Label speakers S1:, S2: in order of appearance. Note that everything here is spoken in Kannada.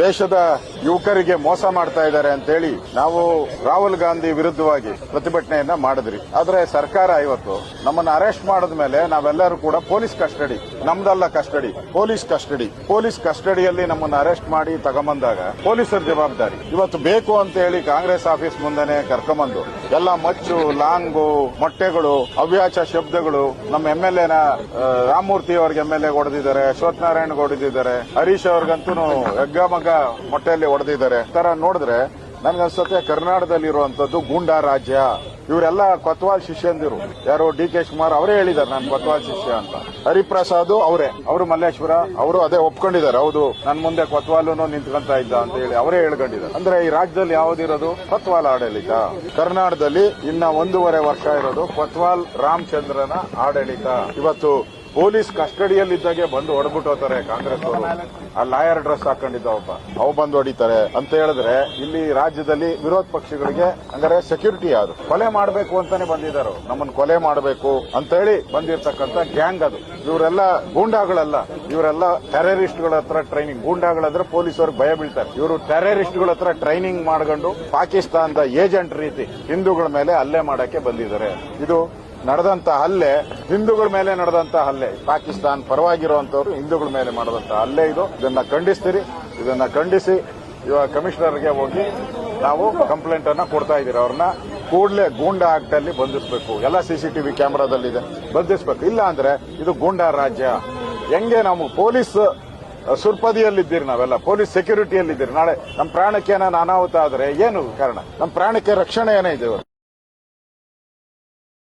S1: ದೇಶದ ಯುವಕರಿಗೆ ಮೋಸ ಮಾಡ್ತಾ ಇದ್ದಾರೆ ಅಂತೇಳಿ ನಾವು ರಾಹುಲ್ ಗಾಂಧಿ ವಿರುದ್ಧವಾಗಿ ಪ್ರತಿಭಟನೆಯನ್ನ ಮಾಡಿದ್ರಿ. ಆದ್ರೆ ಸರ್ಕಾರ ಇವತ್ತು ನಮ್ಮನ್ನ ಅರೆಸ್ಟ್ ಮಾಡಿದ ಮೇಲೆ ನಾವೆಲ್ಲರೂ ಕೂಡ ಪೊಲೀಸ್ ಕಸ್ಟಡಿ, ನಮ್ದಲ್ಲ ಕಸ್ಟಡಿ, ಪೊಲೀಸ್ ಕಸ್ಟಡಿಯಲ್ಲಿ ನಮ್ಮನ್ನ ಅರೆಸ್ಟ್ ಮಾಡಿ ತಗೊಂಬಂದಾಗ ಪೊಲೀಸರ ಜವಾಬ್ದಾರಿ. ಇವತ್ತು ಬೇಕು ಅಂತ ಹೇಳಿ ಕಾಂಗ್ರೆಸ್ ಆಫೀಸ್ ಮುಂದೆನೆ ಕರ್ಕೊಂಬಂದು ಎಲ್ಲ ಮಚ್ಚು, ಲಾಂಗು, ಮೊಟ್ಟೆಗಳು, ಅವ್ಯಾಚ ಶಬ್ದಗಳು, ನಮ್ಮ MLA ರಾಮಮೂರ್ತಿ ಅವ್ರಿಗೆ MLA ಹೊಡೆದಿದ್ದಾರೆ, ಅಶ್ವಥ್ ನಾರಾಯಣ್ ಹೊಡೆದಿದ್ದಾರೆ, ಹರೀಶ್ ಅವ್ರಿಗಂತೂ ಹೆಗ್ಗಮಗ ಮೊಟ್ಟೆಯಲ್ಲಿ ಹೊಡೆದಿದ್ದಾರೆ. ತರ ನೋಡಿದ್ರೆ ನನ್ಗನ್ಸುತ್ತೆ ಕರ್ನಾಟಕದಲ್ಲಿರುವಂತದ್ದು ಗೂಂಡಾ ರಾಜ್ಯ. ಇವರೆಲ್ಲ ಕೊತ್ವಾಲ್ ಶಿಷ್ಯಂದಿರು. ಯಾರು DK ಶಿವಕುಮಾರ್ ಅವರೇ ಹೇಳಿದ್ದಾರೆ ನಾನು ಕೊತ್ವಾಲ್ ಶಿಷ್ಯ ಅಂತ. ಹರಿಪ್ರಸಾದ್ ಅವರು ಮಲ್ಲೇಶ್ವರ ಅವರು ಅದೇ ಒಪ್ಕೊಂಡಿದ್ದಾರೆ. ಹೌದು, ನನ್ನ ಮುಂದೆ ಕೊತ್ವಾಲೂ ನಿಂತ್ಕೊಂತ ಇದ್ದ ಅಂತ ಹೇಳಿ ಅವರೇ ಹೇಳ್ಕೊಂಡಿದ್ದಾರೆ. ಅಂದ್ರೆ ಈ ರಾಜ್ಯದಲ್ಲಿ ಯಾವ್ದಿರೋದು ಕೊತ್ವಾಲ್ ಆಡಳಿತ. ಕರ್ನಾಟಕದಲ್ಲಿ ಇನ್ನ 1.5 ವರ್ಷ ಇರೋದು ಕೊತ್ವಾಲ್ ರಾಮಚಂದ್ರನ ಆಡಳಿತ. ಇವತ್ತು ಪೊಲೀಸ್ ಕಸ್ಟಡಿಯಲ್ಲಿದ್ದಾಗೆ ಬಂದು ಹೊಡೆದ್ಬಿಟ್ಟು ಹೋಗ್ತಾರೆ ಕಾಂಗ್ರೆಸ್ ಅವರು. ಆ ಲಾಯರ್ ಡ್ರೆಸ್ ಹಾಕೊಂಡಿದ್ದ ಅವು ಬಂದು ಹೊಡಿತಾರೆ ಅಂತ ಹೇಳಿದ್ರೆ ಇಲ್ಲಿ ರಾಜ್ಯದಲ್ಲಿ ವಿರೋಧ ಪಕ್ಷಗಳಿಗೆ ಹಂಗಾರೆ ಸೆಕ್ಯೂರಿಟಿ ಯಾರು? ಕೊಲೆ ಮಾಡಬೇಕು ಅಂತಾನೆ ಬಂದಿದ್ದಾರೆ. ನಮ್ಮನ್ನು ಕೊಲೆ ಮಾಡಬೇಕು ಅಂತ ಹೇಳಿ ಬಂದಿರತಕ್ಕಂತ ಗ್ಯಾಂಗ್ ಅದು. ಇವರೆಲ್ಲ ಗೂಂಡಾಗಳಲ್ಲ, ಇವರೆಲ್ಲ ಟೆರರಿಸ್ಟ್ಗಳ ಹತ್ರ ಟ್ರೈನಿಂಗ್. ಗೂಂಡಾಗಳಂದ್ರೆ ಪೊಲೀಸರಿಗೆ ಭಯ ಬೀಳ್ತಾರೆ. ಇವರು ಟೆರರಿಸ್ಟ್ಗಳ ಹತ್ರ ಟ್ರೈನಿಂಗ್ ಮಾಡ್ಕೊಂಡು ಪಾಕಿಸ್ತಾನದ ಏಜೆಂಟ್ ರೀತಿ ಹಿಂದೂಗಳ ಮೇಲೆ ಹಲ್ಲೆ ಮಾಡಕ್ಕೆ ಬಂದಿದ್ದಾರೆ. ಇದು ನಡೆದಂತ ಹಲ್ಲೆ ಹಿಂದೂಗಳ ಮೇಲೆ ನಡೆದಂತ ಹಲ್ಲೆ. ಪಾಕಿಸ್ತಾನ ಪರವಾಗಿರುವಂತವ್ರು ಹಿಂದೂಗಳ ಮೇಲೆ ಮಾಡಿದಂತ ಹಲ್ಲೆ ಇದು. ಇದನ್ನ ಖಂಡಿಸ್ತೀರಿ. ಇದನ್ನ ಖಂಡಿಸಿ ಇವಾಗ ಕಮಿಷನರ್ಗೆ ಹೋಗಿ ನಾವು ಕಂಪ್ಲೇಂಟ್ ಅನ್ನ ಕೊಡ್ತಾ ಇದ್ದೀರಿ. ಅವ್ರನ್ನ ಕೂಡಲೇ ಗೂಂಡಾ ಆಕ್ಟ್ ಅಲ್ಲಿ ಬಂಧಿಸಬೇಕು. ಎಲ್ಲ CCTV ಕ್ಯಾಮೆರಾದಲ್ಲಿದೆ, ಬಂಧಿಸಬೇಕು. ಇಲ್ಲ ಅಂದ್ರೆ ಇದು ಗೂಂಡಾ ರಾಜ್ಯ. ಹೆಂಗೆ ನಾವು ಪೊಲೀಸ್ ಸುರ್ಪದಿಯಲ್ಲಿದ್ದೀರಿ, ನಾವೆಲ್ಲ ಪೊಲೀಸ್ ಸೆಕ್ಯೂರಿಟಿಯಲ್ಲಿದ್ದೀರಿ. ನಾಳೆ ನಮ್ಮ ಪ್ರಾಣಕ್ಕೆ ಏನಾನ ಅನಾಹುತ ಆದ್ರೆ ಏನು ಕಾರಣ? ನಮ್ಮ ಪ್ರಾಣಕ್ಕೆ ರಕ್ಷಣೆ ಏನೇ ಇದೆ?